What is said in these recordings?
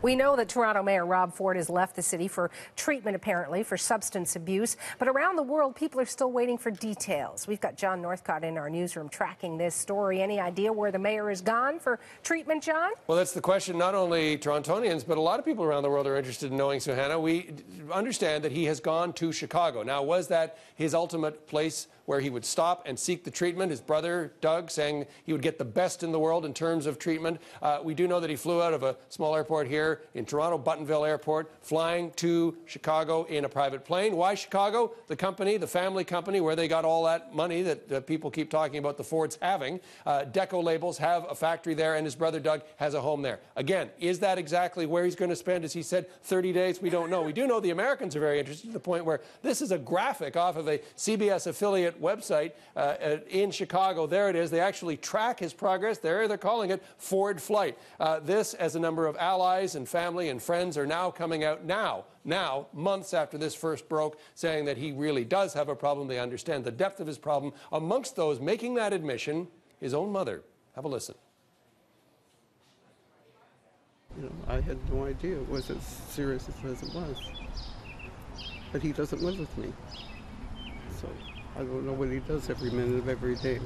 We know that Toronto Mayor Rob Ford has left the city for treatment, apparently, for substance abuse. But around the world, people are still waiting for details. We've got John Northcott in our newsroom tracking this story. Any idea where the mayor has gone for treatment, John? Well, that's the question. Not only Torontonians, but a lot of people around the world are interested in knowing, Suhanna. We understand that he has gone to Chicago. Now, was that his ultimate place where he would stop and seek the treatment? His brother, Doug, saying he would get the best in the world in terms of treatment. We do know that he flew out of a small airport here in Toronto, Buttonville Airport, flying to Chicago in a private plane. Why Chicago? The company, the family company, where they got all that money that people keep talking about the Fords having. Deco Labels have a factory there, and his brother, Doug, has a home there. Again, is that exactly where he's going to spend, as he said, 30 days? We don't know. We do know the Americans are very interested to the point where this is a graphic off of a CBS affiliate website in Chicago. There it is. They actually track his progress. They're calling it Ford Flight. This, as a number of allies and family and friends are now coming out now, months after this first broke, saying that he really does have a problem. They understand the depth of his problem. Amongst those making that admission, his own mother. Have a listen. You know, I had no idea it was as serious as it was. But he doesn't live with me. So I don't know what he does every minute of every day.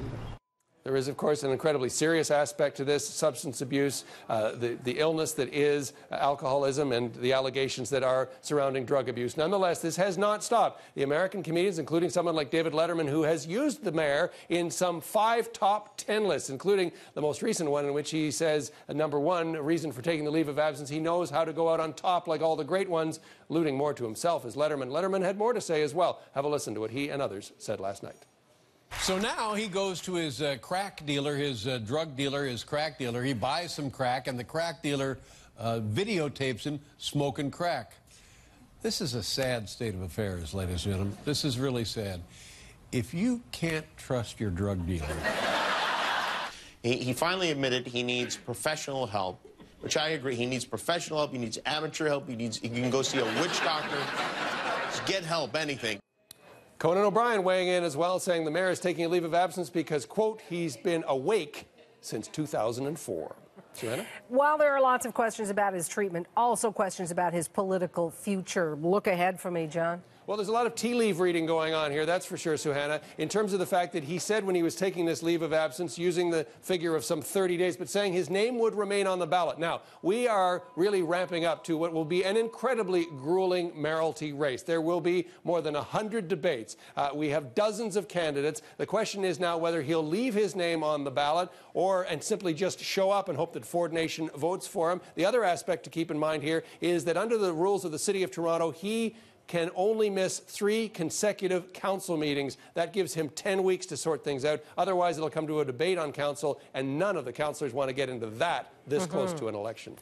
There is, of course, an incredibly serious aspect to this, substance abuse, the illness that is alcoholism, and the allegations that are surrounding drug abuse. Nonetheless, this has not stopped the American comedians, including someone like David Letterman, who has used the mayor in some 5 top 10 lists, including the most recent one in which he says, number 1, reason for taking the leave of absence, he knows how to go out on top like all the great ones, alluding more to himself as Letterman. Letterman had more to say as well. Have a listen to what he and others said last night. So now he goes to his crack dealer, his drug dealer, his crack dealer. He buys some crack, and the crack dealer videotapes him smoking crack. This is a sad state of affairs, ladies and gentlemen. This is really sad. If you can't trust your drug dealer... He finally admitted he needs professional help, which I agree. He needs professional help. He needs amateur help. He can go see a witch doctor. Just get help, anything. Conan O'Brien weighing in as well, saying the mayor is taking a leave of absence because, quote, he's been awake since 2004. Joanna? While there are lots of questions about his treatment, also questions about his political future. Look ahead for me, John. Well, there's a lot of tea leaf reading going on here, that's for sure, Suhanna, in terms of the fact that he said when he was taking this leave of absence, using the figure of some 30 days, but saying his name would remain on the ballot. Now, we are really ramping up to what will be an incredibly grueling mayoralty race. There will be more than 100 debates. We have dozens of candidates. The question is now whether he'll leave his name on the ballot and simply just show up and hope that Ford Nation votes for him. The other aspect to keep in mind here is that under the rules of the City of Toronto, he can only miss 3 consecutive council meetings. That gives him 10 weeks to sort things out. Otherwise, it'll come to a debate on council, and none of the councillors want to get into that this close to an election.